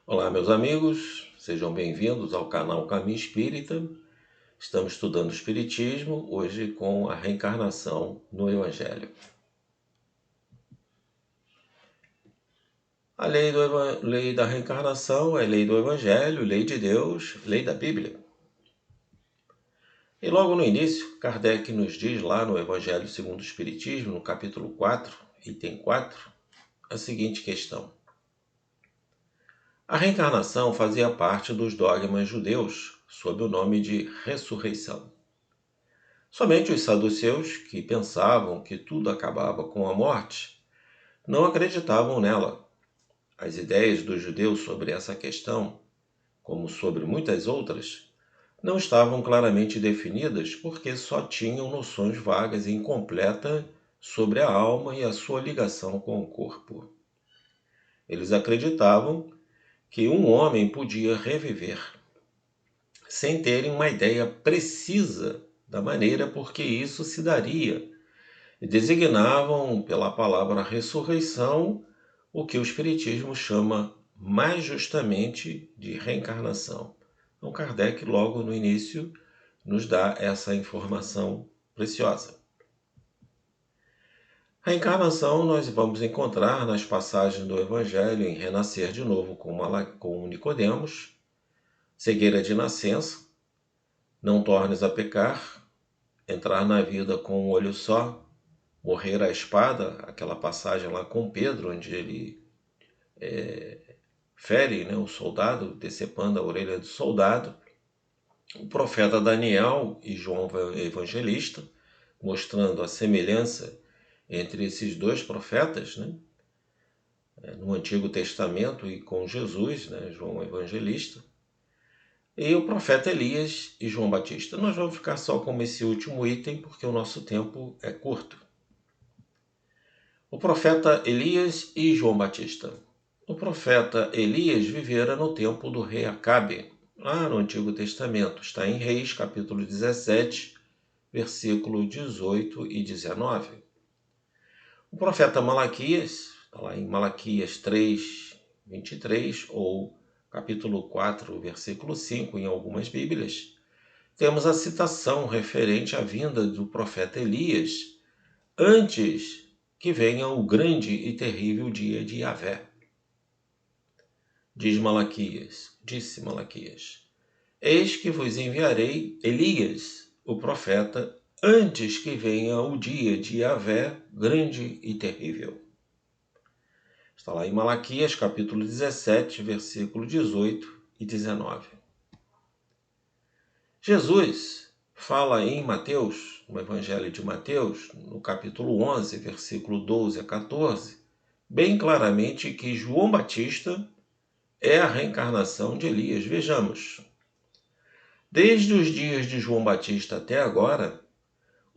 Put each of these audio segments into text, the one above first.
Olá, meus amigos, sejam bem-vindos ao canal Caminho Espírita. Estamos estudando o Espiritismo, hoje com a reencarnação no Evangelho. A lei da reencarnação é lei do Evangelho, lei de Deus, lei da Bíblia. E logo no início, Kardec nos diz lá no Evangelho segundo o Espiritismo, no capítulo 4, item 4, a seguinte questão. A reencarnação fazia parte dos dogmas judeus, sob o nome de ressurreição. Somente os saduceus, que pensavam que tudo acabava com a morte, não acreditavam nela. As ideias dos judeus sobre essa questão, como sobre muitas outras, não estavam claramente definidas porque só tinham noções vagas e incompletas sobre a alma e a sua ligação com o corpo. Eles acreditavam que um homem podia reviver, sem terem uma ideia precisa da maneira por que isso se daria, e designavam pela palavra ressurreição o que o Espiritismo chama mais justamente de reencarnação. Então, Kardec, logo no início, nos dá essa informação preciosa. A reencarnação nós vamos encontrar nas passagens do Evangelho em renascer de novo com Nicodemos, cegueira de nascença, não tornes a pecar, entrar na vida com um olho só, morrer à espada, aquela passagem lá com Pedro, onde ele fere, o soldado, decepando a orelha do soldado. O profeta Daniel e João Evangelista, mostrando a semelhança entre esses dois profetas, no Antigo Testamento e com Jesus, João Evangelista. E o profeta Elias e João Batista. Nós vamos ficar só com esse último item, porque o nosso tempo é curto. O profeta Elias e João Batista. O profeta Elias vivera no tempo do rei Acabe, lá no Antigo Testamento. Está em Reis, capítulo 17, versículo 18 e 19. O profeta Malaquias, está lá em Malaquias 3, 23, ou capítulo 4, versículo 5, em algumas Bíblias, temos a citação referente à vinda do profeta Elias antes que venha o grande e terrível dia de Yahvé. Disse Malaquias, eis que vos enviarei Elias, o profeta, antes que venha o dia de Yahvé, grande e terrível. Está lá em Malaquias, capítulo 17, versículo 18 e 19. Jesus fala em Mateus, no Evangelho de Mateus, no capítulo 11, versículo 12 a 14, bem claramente que João Batista é a reencarnação de Elias. Vejamos. Desde os dias de João Batista até agora,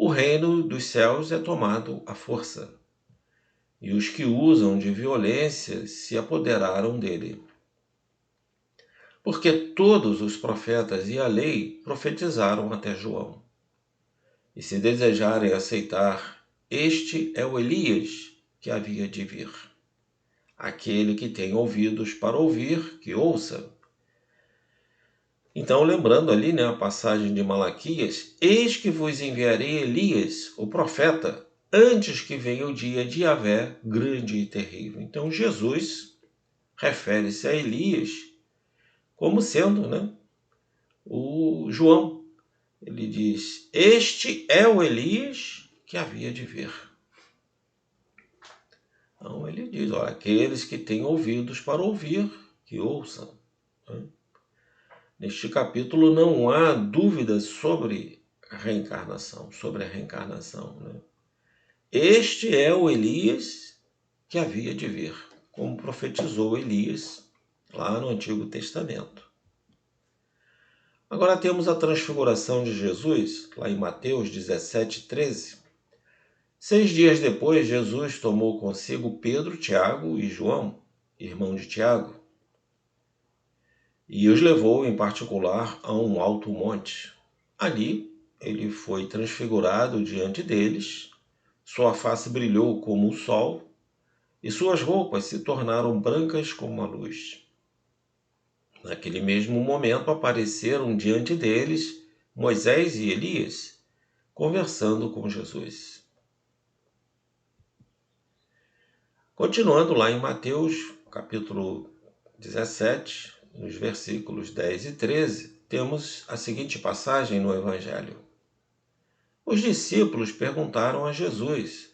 o reino dos céus é tomado à força, e os que usam de violência se apoderaram dele. Porque todos os profetas e a lei profetizaram até João. E se desejarem aceitar, este é o Elias que havia de vir. Aquele que tem ouvidos para ouvir, que ouça. Então, lembrando ali, a passagem de Malaquias, eis que vos enviarei Elias, o profeta, antes que venha o dia de Yahvé, grande e terrível. Então, Jesus refere-se a Elias como sendo, o João. Ele diz, este é o Elias que havia de vir. Então, ele diz, aqueles que têm ouvidos para ouvir, que ouçam. Neste capítulo não há dúvidas sobre a reencarnação. Este é o Elias que havia de vir, como profetizou Elias lá no Antigo Testamento. Agora temos a transfiguração de Jesus, lá em Mateus 17, 13. 6 dias depois, Jesus tomou consigo Pedro, Tiago e João, irmão de Tiago, e os levou em particular a um alto monte. Ali ele foi transfigurado diante deles, sua face brilhou como o sol, e suas roupas se tornaram brancas como a luz. Naquele mesmo momento apareceram diante deles Moisés e Elias, conversando com Jesus. Continuando lá em Mateus, capítulo 17, nos versículos 10 e 13, temos a seguinte passagem no Evangelho. Os discípulos perguntaram a Jesus: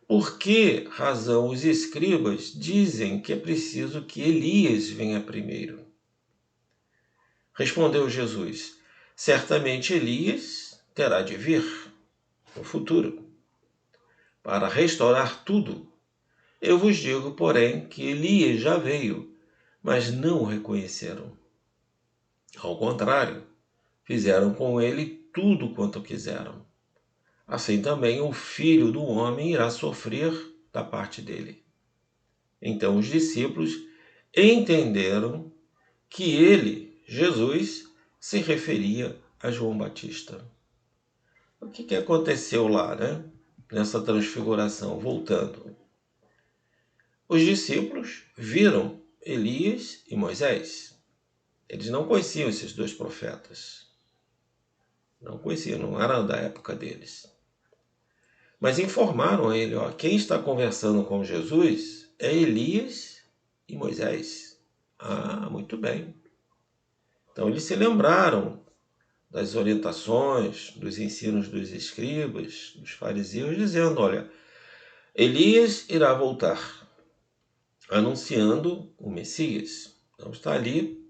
por que razão os escribas dizem que é preciso que Elias venha primeiro? Respondeu Jesus: certamente Elias terá de vir no futuro para restaurar tudo. Eu vos digo, porém, que Elias já veio, mas não o reconheceram. Ao contrário, fizeram com ele tudo quanto quiseram. Assim também o Filho do Homem irá sofrer da parte dele. Então os discípulos entenderam que ele, Jesus, se referia a João Batista. O que aconteceu lá, né? Nessa transfiguração, voltando. Os discípulos viram Elias e Moisés. Eles não conheciam esses dois profetas. Não conheciam, não era da época deles. Mas informaram a ele, quem está conversando com Jesus é Elias e Moisés. Ah, muito bem. Então eles se lembraram das orientações, dos ensinos dos escribas, dos fariseus, dizendo, olha, Elias irá voltar, anunciando o Messias. Então está ali,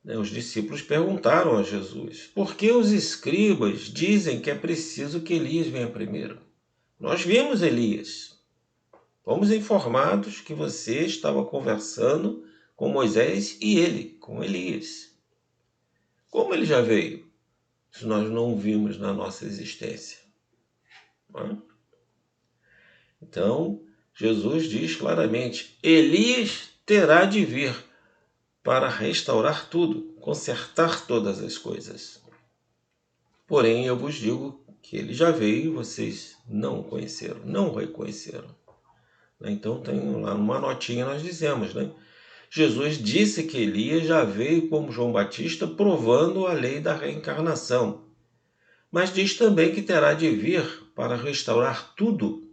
né, os discípulos perguntaram a Jesus, por que os escribas dizem que é preciso que Elias venha primeiro? Nós vimos Elias. Fomos informados que você estava conversando com Moisés e ele, com Elias. Como ele já veio, se nós não o vimos na nossa existência? Não é? Então, Jesus diz claramente, Elias terá de vir para restaurar tudo, consertar todas as coisas. Porém, eu vos digo que ele já veio e vocês não o conheceram, não o reconheceram. Então, tem lá uma notinha, nós dizemos, né? Jesus disse que Elias já veio como João Batista, provando a lei da reencarnação. Mas diz também que terá de vir para restaurar tudo.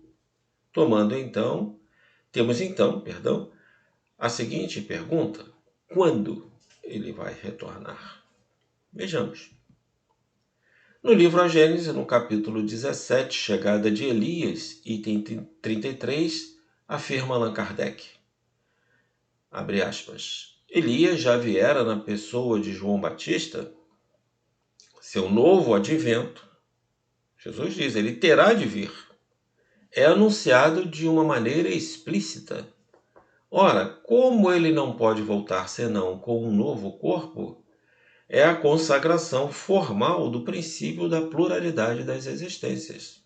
Temos então, a seguinte pergunta: quando ele vai retornar? Vejamos. No livro A Gênese, no capítulo 17, Chegada de Elias, item 33, afirma Allan Kardec, abre aspas, Elias já viera na pessoa de João Batista, seu novo advento, Jesus diz, ele terá de vir, é anunciado de uma maneira explícita. Ora, como ele não pode voltar senão com um novo corpo, é a consagração formal do princípio da pluralidade das existências.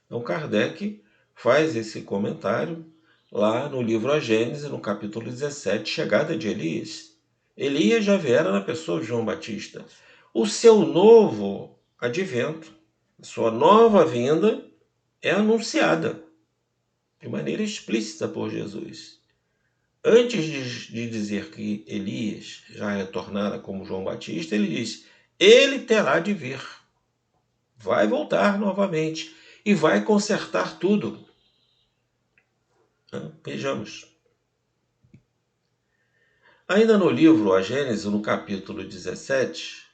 Então Kardec faz esse comentário lá no livro A Gênese, no capítulo 17, Chegada de Elias. Elias já viera na pessoa de João Batista. O seu novo advento, a sua nova vinda, é anunciada de maneira explícita por Jesus. Antes de dizer que Elias já retornara como João Batista, ele diz, ele terá de vir, vai voltar novamente e vai consertar tudo. Vejamos. Ainda no livro A Gênese, no capítulo 17,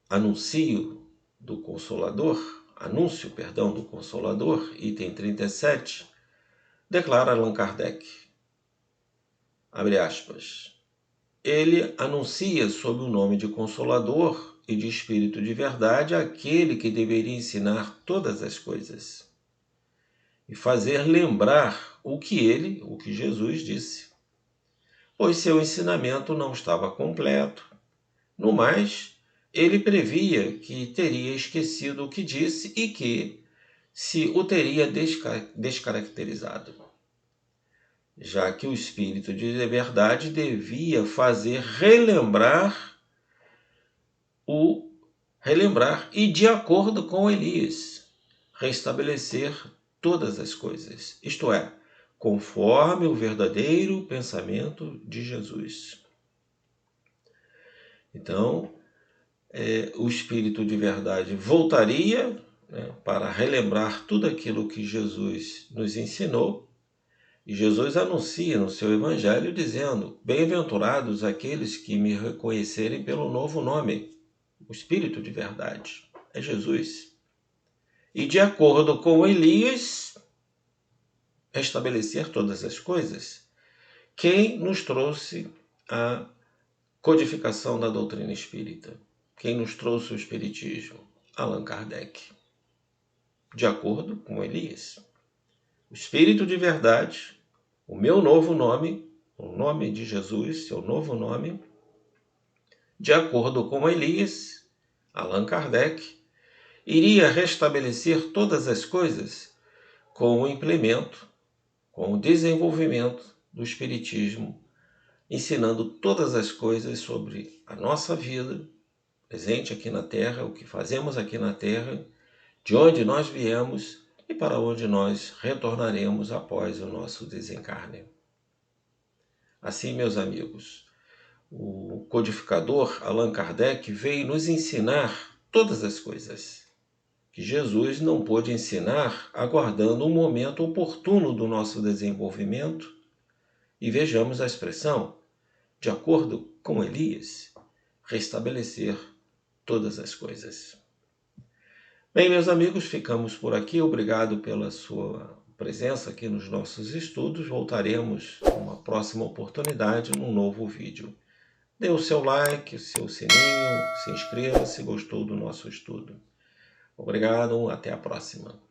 Anúncio do Consolador, item 37, declara Allan Kardec, abre aspas, ele anuncia sob o nome de Consolador e de Espírito de Verdade aquele que deveria ensinar todas as coisas e fazer lembrar o que Jesus disse, pois seu ensinamento não estava completo. No mais, ele previa que teria esquecido o que disse e que se o teria descaracterizado, já que o Espírito de Verdade devia fazer relembrar e, de acordo com Elias, restabelecer todas as coisas, isto é, conforme o verdadeiro pensamento de Jesus. Então, o Espírito de verdade voltaria, né, para relembrar tudo aquilo que Jesus nos ensinou. E Jesus anuncia no seu Evangelho dizendo: bem-aventurados aqueles que me reconhecerem pelo novo nome. O Espírito de verdade é Jesus. E de acordo com Elias, restabelecer todas as coisas. Quem nos trouxe a codificação da doutrina espírita? Quem nos trouxe o espiritismo? Allan Kardec. De acordo com Elias. O Espírito de verdade, o meu novo nome, o nome de Jesus, seu novo nome, de acordo com Elias, Allan Kardec, iria restabelecer todas as coisas com o implemento, com o desenvolvimento do Espiritismo, ensinando todas as coisas sobre a nossa vida, presente aqui na Terra, o que fazemos aqui na Terra, de onde nós viemos e para onde nós retornaremos após o nosso desencarne. Assim, meus amigos, o codificador Allan Kardec veio nos ensinar todas as coisas que Jesus não pôde ensinar, aguardando um momento oportuno do nosso desenvolvimento. E vejamos a expressão, de acordo com Elias, restabelecer todas as coisas. Bem, meus amigos, ficamos por aqui. Obrigado pela sua presença aqui nos nossos estudos. Voltaremos numa próxima oportunidade, num novo vídeo. Dê o seu like, o seu sininho, se inscreva se gostou do nosso estudo. Obrigado, até a próxima.